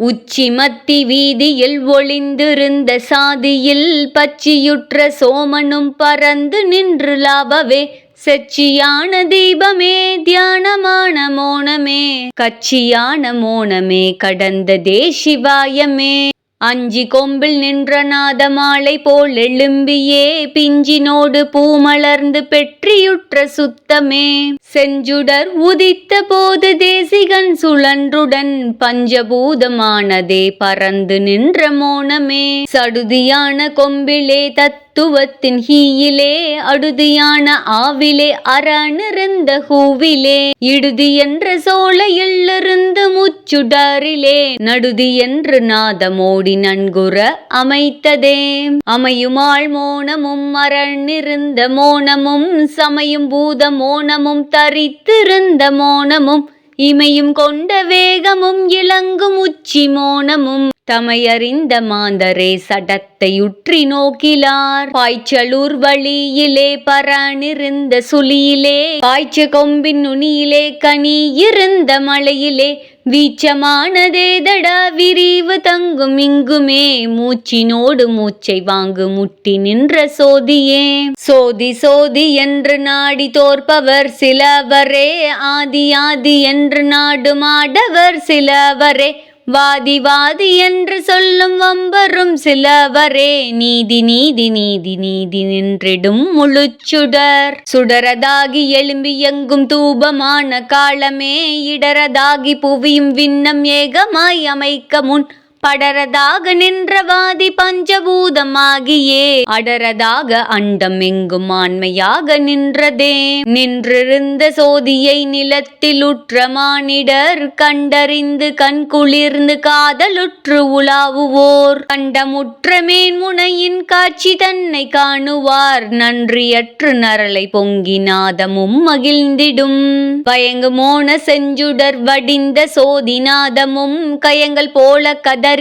உச்சி மத்தி வீதியில் ஒளிந்திருந்த சாதியில் பச்சியுற்ற சோமனும் பறந்து நின்று லாவவே செச்சியான தீபமே தியானமான மோனமே கச்சியான மோனமே கடந்ததே சிவாயமே. அஞ்சி கொம்பில் நின்ற நாத மாலை போல் எழும்பியே பிஞ்சினோடு பூமலர்ந்து பெற்றியுற்ற சுத்தமே செஞ்சுடர் உதித்த போது தேசிகன் சுழன்றுடன் பஞ்சபூதமானதே பறந்து நின்ற மோனமே சடுதியான கொம்பிலே தத்துவத்தின் ஹீயிலே அடுதியான ஆவிலே அரணிருந்த ஹூவிலே இடுதி என்ற சோலையில் இருந்து முச்சுடரிலே நடுதி என்று நாதமோடி நன்குற அமைத்ததே அமையுமாள் மோனமும் அரணிருந்த மோனமும் சமையும் பூத மோனமும் தரித்திருந்த மோனமும் இமையும் கொண்ட வேகமும் இலங்கும் உச்சி மோனமும் தமையறிந்த மாந்தரே சடத்தை உற்றி நோக்கிலார் பாய்ச்சலூர் வழியிலே பரணிருந்த சுழியிலே பாய்ச்ச கொம்பின் நுனியிலே கனி இருந்த மலையிலே வீச்சமானதேதடா விரிவு தங்கும் இங்குமே மூச்சினோடு மூச்சை வாங்கு முட்டி நின்ற சோதியே சோதி சோதி என்று நாடி தோற்பவர் சிலவரே ஆதி ஆதி என்று நாடுமாடவர் சிலவரே வாதி வாதி என்று சொல்லும் வம்பரும் சிலவரே நீதி நீதி நீதி நீதி நின்றிடும் முழுச்சுடர் சுடரதாகி எழும்பி எங்கும் தூபமான காலமே இடரதாகி புவியும் விண்ணம் ஏகமாய் அமைக்க முன் படரதாக நின்றவாதி பஞ்சபூதமாகியே அடரதாக அண்டம் எங்கும் ஆண்மையாக நின்றதே நின்றிருந்த சோதியை நிலத்தில் உற்ற மானிடர் கண்டறிந்து கண்குளிர்ந்து காதலுற்று உலாவுவோர் கண்டமுற்ற மேன்முனையின் காட்சி தன்னை காணுவார் நன்றியற்று நரலை பொங்கி நாதமும் மகிழ்ந்திடும் பயங்கு மோன செஞ்சுடர் வடிந்த சோதிநாதமும் கயங்கள் போல கதறியே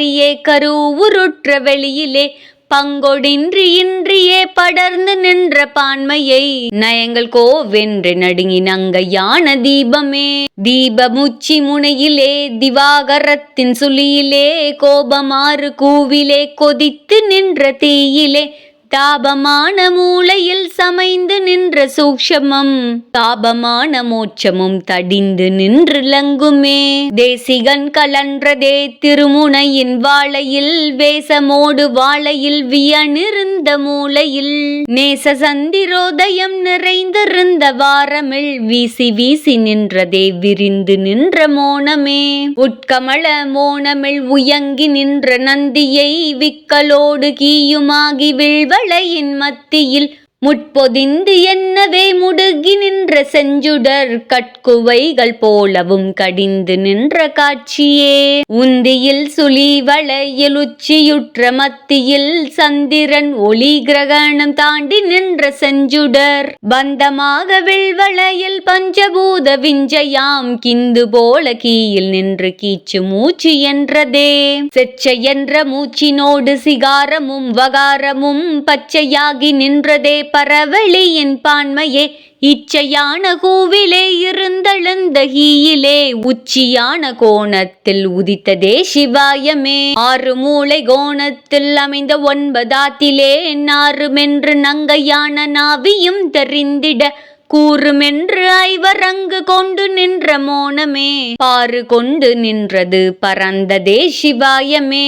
கருவுருற்ற வெளியிலே பங்கொடின்றி இன்றியே படர்ந்து நின்ற பான்மையை நயங்கள் கோவென்று நடுங்கி நங்கையான தீபமே தீபமுச்சி முனையிலே திவாகரத்தின் சுழியிலே கோபமாறு கூவிலே கொதித்து நின்ற தீயிலே தாபமான மூளையில் சமைந்து நின்ற சூக்ஷமம் தாபமான மோட்சமும் தடிந்து நின்று லங்குமே தேசிகன் கலன்றதே திருமுனையின் வாழையில் வேசமோடு வாழையில் வியனிருந்த மூலையில் நேச சந்திரோதயம் நிறைந்திருந்த வாரமில் வீசி வீசி நின்றதே விரிந்து நின்ற மோனமே உட்கமல மோனமில் உயங்கி நின்ற நந்தியை விக்கலோடு கீயுமாகி விழ்வ வளையின் மத்தியில் முட்பொதிந்து என்னவே முடுகி நின்ற செஞ்சுடர் கட்குவைகள் போலவும் கடிந்து நின்ற காட்சியே உந்தியில் சுழி வளையில் உச்சியுற்ற மத்தியில் சந்திரன் ஒளி கிரகணம் தாண்டி நின்ற செஞ்சுடர் பந்தமாக விழ்வளையில் பஞ்சபூத விஞ்சையாம் கிந்து போல கீயில் நின்று கீச்சு மூச்சு என்றதே செச்சை என்ற மூச்சினோடு சிகாரமும் வகாரமும் பச்சையாகி நின்றதே பரவெளியின் பான்மையே இச்சையான கூவிலே இருந்தெழுந்த ஹீயிலே உச்சியான கோணத்தில் உதித்ததே சிவாயமே ஆறு மூளை கோணத்தில் அமைந்த ஒன்பதாத்திலே நாறுமென்று நங்கையான நாவியும் தெரிந்திட கூறுமென்று ஐவரங்கு கொண்டு நின்ற மோனமே பாரு கொண்டு நின்றது பறந்ததே சிவாயமே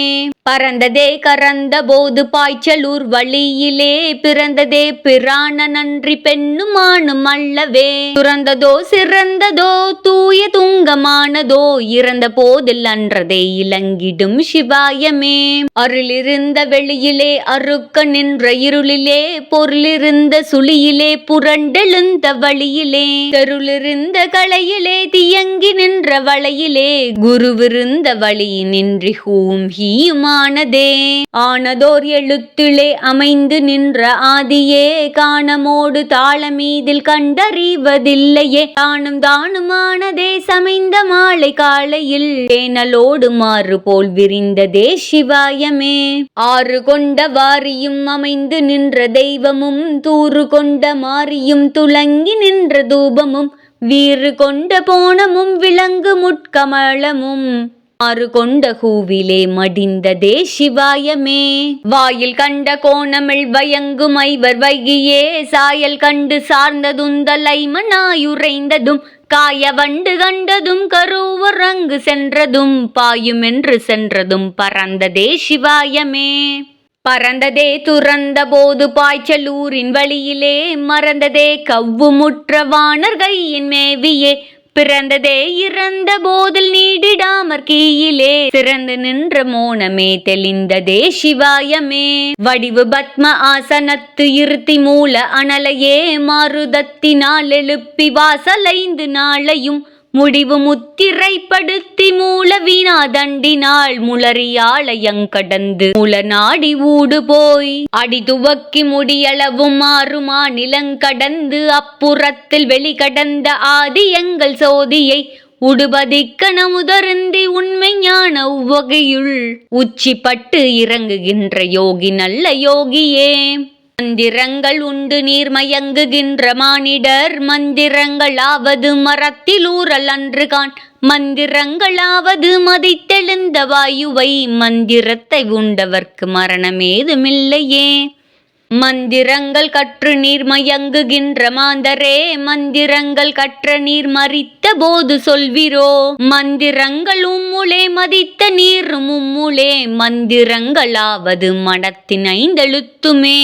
பறந்ததே கறந்த போது பாய்ச்சலூர் வழியிலே பிறந்ததே பிரான நன்றி பெண்ணுமானும் அல்லவே துறந்ததோ சிறந்ததோ தூய துங்கமானதோ இறந்த போதில் அன்றதே இலங்கிடும் சிவாயமே அருளிருந்த வெளியிலே அறுக்க நின்ற இருளிலே பொருளிருந்த சுழியிலே புரண்டெழுந்த வழியிலே தெருளிருந்த களையிலே தியங்கி நின்ற வளையிலே குருவிருந்த வழி நின்றி ஹூம் ஹீயுமானதே ஆனதோர் எழுத்திலே அமைந்து நின்ற ஆதியே காணமோடு தாளமீதில் கண்டறிவதில்லையே தானும் தானுமானதே சமைந்த மாலை காலையில் தேனலோடு மாறு போல் விரிந்ததே சிவாயமே ஆறு கொண்ட வாரியும் அமைந்து நின்ற தெய்வமும் தூறு கொண்ட மாரியும் துலங்கி நின்ற தூபமும் வீறு கொண்ட போனமும் விலங்கு முட்கமலமும் ஆறு கொண்ட கூவிலே மடிந்ததே சிவாயமே. வாயில் கண்ட கோணமிழ் வயங்கும் ஐவர் வைகியே சாயல் கண்டு சார்ந்ததுந்தலை மனாயுரைந்ததும் காய வண்டு கண்டதும் கருவுறங்கு சென்றதும் பாயுமென்று சென்றதும் பறந்ததே சிவாயமே. பறந்ததே துறந்த போது பாய்ச்சலூரின் வழியிலே மறந்ததே கவ்வுமுற்ற வாணர் கையின் மேவியே பிறந்ததே இறந்த போதில் நீடிடாமற் கீயிலே சிறந்து நின்ற மோனமே தெளிந்ததே சிவாயமே. வடிவு பத்ம ஆசனத்து இருத்தி மூல அனலையே மாருதத்தினால் எழுப்பி வாசலைந்து நாளையும் முடிவு முத்திரைப்படுத்தி மூல வீணா தண்டினாள் முளறியாளையங்கடந்து மூல நாடி ஊடு போய் அடி துவக்கி முடியளவும் மாறுமா நிலங்கடந்து அப்புறத்தில் வெளிக்கடந்த ஆதி எங்கள் சோதியை உடுபதிக்க நமுதருந்தி உண்மை ஞான உவகையுள் உச்சி பட்டு இறங்குகின்ற யோகி நல்ல யோகியே. மந்திரங்கள் உண்டு நீர் மயங்குகின்ற மானிடர் மந்திரங்களாவது மரத்திலூரல் அன்று கான் மந்திரங்களாவது மதித்தெழுந்த வாயுவை மந்திரத்தை உண்டவர்க்கு மரணமேதுமில்லையே. மந்திரங்கள் கற்று நீர் மயங்குகின்ற மாந்தரே மந்திரங்கள் கற்ற நீர் மறித்த போது சொல்விரோ மந்திரங்கள் உம்முளே மதித்த நீர் மும்முளே மந்திரங்களாவது மடத்தின் ஐந்தெழுத்துமே.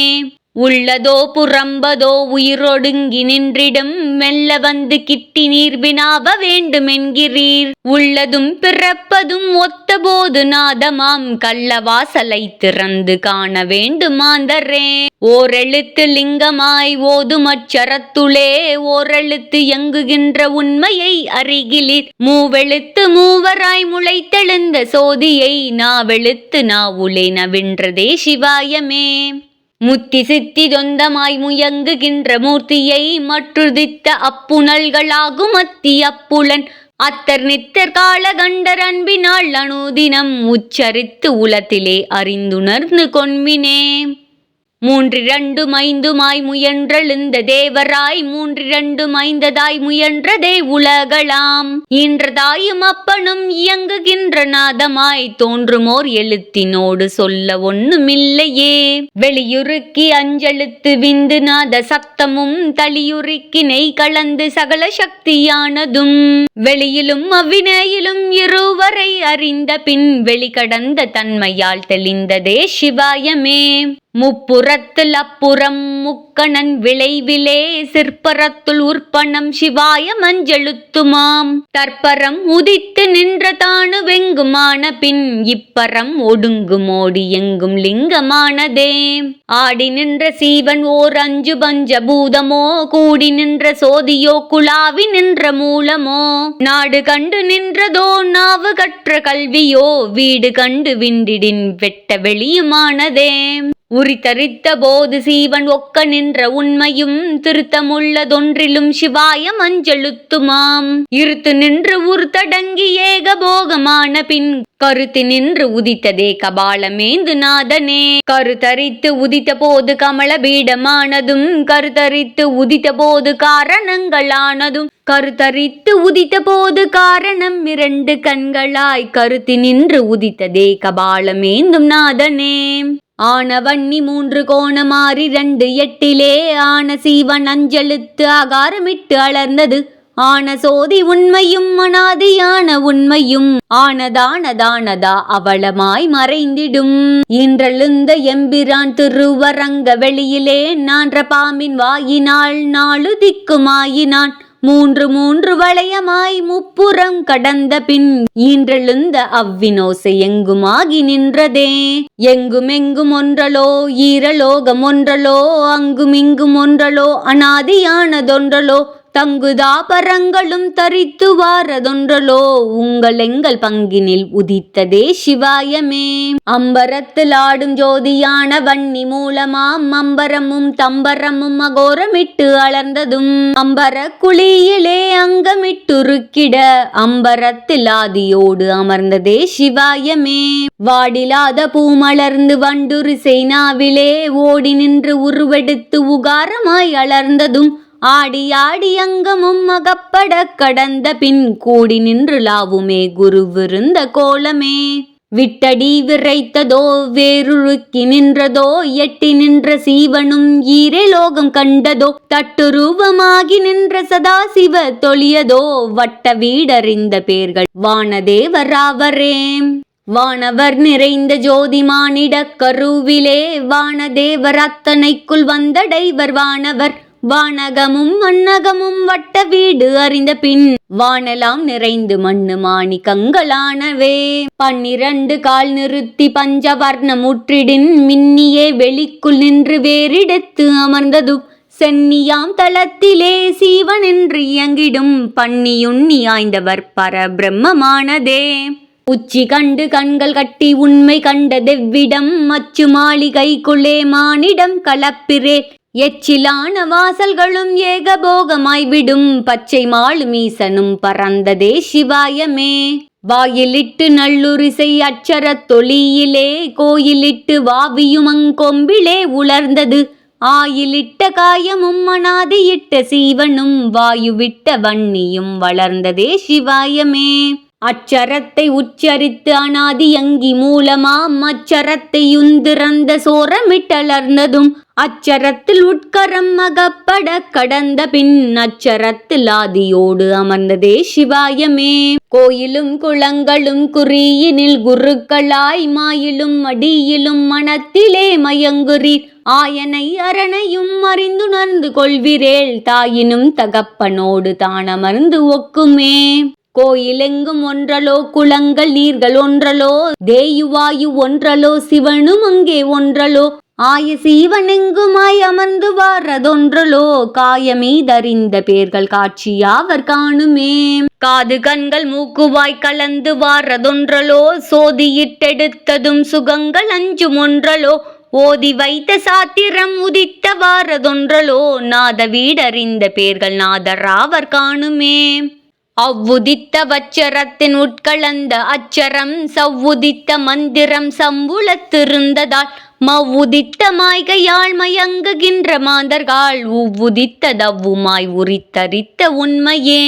உள்ளதோ புறம்பதோ உயிரொடுங்கி நின்றிடும் மெல்ல வந்து கிட்டி நீர் வினாவ வேண்டும் என்கிறீர். உள்ளதும் பிறப்பதும் ஒத்த போது நாதமாம் கள்ள வாசலை திறந்து காண வேண்டுமாந்தரே. ஓரெழுத்து லிங்கமாய் ஓதுமச்சரத்துளே ஓரெழுத்து இயங்குகின்ற உண்மையை அருகிலிர் மூவெழுத்து மூவராய் முளைத்தெழுந்த சோதியை நாவெழுத்து நாவுளே நவின்றதே சிவாயமே. முத்தி சித்தி தொந்தமாய் முயங்குகின்ற மூர்த்தியை மற்றுதித்த அப்புணல்களாகும் அத்தி அப்புலன் அத்தர் நித்தர் கால கண்டர் அன்பினாள் அனுதினம் உச்சரித்து உலத்திலே அறிந்துணர்ந்து கொன்மினே. மூன்றிரண்டும் ஐந்துமாய் முயன்றெழுந்த தேவராய் மூன்றிரண்டும் ஐந்ததாய் முயன்றதே உலகளாம் ஈன்றதாயும் அப்பனும் இயங்குகின்ற நாதமாய் தோன்றுமோர் எழுத்தினோடு சொல்ல ஒண்ணுமில்லையே. வெளியுருக்கி அஞ்செழுத்து விந்து நாத சத்தமும் தளியுருக்கி நெய் கலந்து சகல சக்தியானதும் வெளியிலும் அவ்வினையிலும் இருவரை அறிந்த பின் வெளிக்கடந்த தன்மையால் தெளிந்ததே சிவாயமே. முப்புறத்தில் அப்புறம் முக்கணன் விளைவிலே சிற்பரத்துள் உற்பணம் சிவாய மஞ்செழுத்துமாம் தற்பரம் உதித்து நின்ற தானு வெங்குமான பின் இப்பரம் ஒடுங்குமோடி எங்கும் லிங்கமானதே. ஆடி நின்ற சீவன் ஓர் அஞ்சு பஞ்ச பூதமோ கூடி நின்ற சோதியோ குழாவி நின்ற மூலமோ நாடு கண்டு நின்றதோ நாவு கற்ற கல்வியோ வீடு கண்டு விண்டிடின் வெட்ட வெளியுமானதே. உரித்தரித்த போது சீவன் ஒக்க நின்ற உண்மையும் திருத்தமுள்ளதொன்றிலும் சிவாய மஞ்செழுத்துமாம் இருத்து நின்று உருத்தடங்கி ஏகபோகமான பின் கருத்து நின்று உதித்ததே கபாலமேந்து நாதனே. கருத்தரித்து உதித்த போது கமல பீடமானதும் கருத்தரித்து உதித்த போது காரணங்களானதும் கருத்தரித்து உதித்த போது காரணம் இரண்டு கண்களாய் கருத்தி நின்று உதித்ததே கபாலமேந்தும் நாதனே. ஆனவண்ணி மூன்று கோணமாறி 2 ஆன சீவன் அஞ்செழுத்து ஆகாரமிட்டு அலர்ந்தது ஆன சோதி உண்மையும் அனாதியான உண்மையும் ஆனதானதானதா அவளமாய் மறைந்திடும். இன்றெழுந்த எம்பிரான் திருவரங்க வெளியிலே நான்ற பாம்பின் வாயினால் 4 திக்குமாயினான் 3 வளையமாய் முப்புறம் கடந்த பின் ஈன்றெழுந்த அவ்வினோசை எங்குமாகி நின்றதே. எங்குமெங்கும் ஒன்றலோ ஈரலோகம் ஒன்றலோ அங்குமிங்கும் ஒன்றலோ அனாதியானதொன்றலோ தங்குதாபரங்களும் தரித்து வாரதொன்றலோ உங்கள் எங்கள் பங்கினில் உதித்ததே சிவாயமே. அம்பரத்தில் ஆடும் ஜோதியான வன்னி மூலமாம் அம்பரமும் தம்பரமும் அகோரமிட்டு அலர்ந்ததும் அம்பர குழியிலே அங்கமிட்டுருக்கிட அம்பரத்தில் ஆதியோடு அமர்ந்ததே சிவாயமே. வாடிலாத பூமலர்ந்து வண்டுரு செய்னாவிலே ஓடி நின்று உருவெடுத்து உகாரமாய் அலர்ந்ததும் ஆடி ஆடி அங்கமும் அகப்பட கடந்த பின் கூடி நின்று லாவுமே குருவிருந்த கோலமே. விட்டடி விரைத்ததோ வேருழுக்கி நின்றதோ எட்டி நின்ற சீவனும் ஈரே லோகம் கண்டதோ தட்டுரூபமாகி நின்ற சதாசிவ தொழியதோ வட்ட வீடறிந்த பேர்கள் வானதேவராவரே. வானவர் நிறைந்த ஜோதி மானிட கருவிலே வானதேவர் அத்தனைக்குள் வந்தடைவர் வானவர். வானகமும் மண்ணகமும் வட்ட வீடு அறிந்த பின் வானலாம் நிறைந்து மண்ணு மாணி கங்களானவே. 12 கால் நிறுத்தி பஞ்சவர்ண முற்றிடின் மின்னியே வெளிக்குள் நின்று வேறிடத்து அமர்ந்தது சென்னியாம் தளத்திலே சீவனென்று இயங்கிடும் பண்ணியுண்ணி ஆய்ந்தவர் பரபிரம்மமானதே. உச்சி கண்டு கண்கள் கட்டி உண்மை கண்டதெவ்விடம் மச்சு மாளிகைக்குள்ளே மானிடம் கலப்பிரே. எச்சிலான வாசல்களும் ஏகபோகமாய் விடும் பச்சை மாளு மீசனும் பறந்ததே சிவாயமே. வாயிலிட்டு நல்லுரிசை அச்சரத் தொழியிலே கோயிலிட்டு வாவியுமங்கொம்பிலே உலர்ந்தது ஆயிலிட்ட காயமும் அனாதியிட்ட சீவனும் வாயுவிட்ட வன்னியும் வளர்ந்ததே சிவாயமே. அச்சரத்தை உச்சரித்து அனாதி அங்கி மூலமாம் அச்சரத்தை யுந்திறந்த சோரமிட்டலர்ந்ததும் அச்சரத்தில் உட்கரம் அகப்பட கடந்த பின் அச்சரத்தில் ஆதியோடு அமர்ந்ததே சிவாயமே. கோயிலும் குளங்களும் குறியினில் குருக்களாய் மாயிலும் அடியிலும் மனத்திலே மயங்குறீர் ஆயனை அரணையும் அறிந்துணர்ந்து கொள்விரேல் தாயினும் தகப்பனோடு தானமர்ந்து ஒக்குமே. கோயிலெங்கும் ஒன்றலோ குளங்கள் நீர்கள் ஒன்றலோ தேயுவாயு ஒன்றலோ சிவனும் அங்கே ஒன்றலோ ஆய சீவனெங்குமாய் அமர்ந்து வாரதொன்றலோ காயமீதறிந்த பேர்கள் காட்சியாவர் காணுமே. காது கண்கள் மூக்குவாய் கலந்து வாரதொன்றலோ சோதியிட்டெடுத்ததும் சுகங்கள் அஞ்சும் ஒன்றலோ ஓதி வைத்த சாத்திரம் உதித்த வாரதொன்றலோ நாத வீடறிந்த பேர்கள் நாதராவர் காணுமே. அவ்வுதித்த வச்சரத்தின் உட்கலந்த அச்சரம் சவ்வுதித்த மந்திரம் சம்புலத்திருந்ததால் மவ்வுதித்த மாய்கையால் மயங்குகின்ற மாந்தர்கள் உவ்வுதித்த தவ்வுமாய் உரித்தரித்த உண்மையே.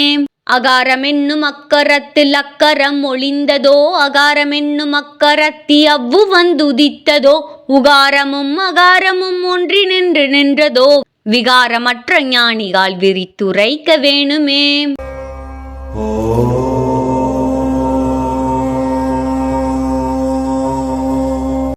அகாரமென்னும் அக்கரத்தில் அக்கரம் ஒளிந்ததோ அகாரமென்னும் அக்கரத்தி அவ்வு வந்துதித்ததோ உகாரமும் அகாரமும் ஒன்றி நின்று நின்றதோ விகாரமற்ற ஞானிகால் விரித்துரைக்க வேணுமே.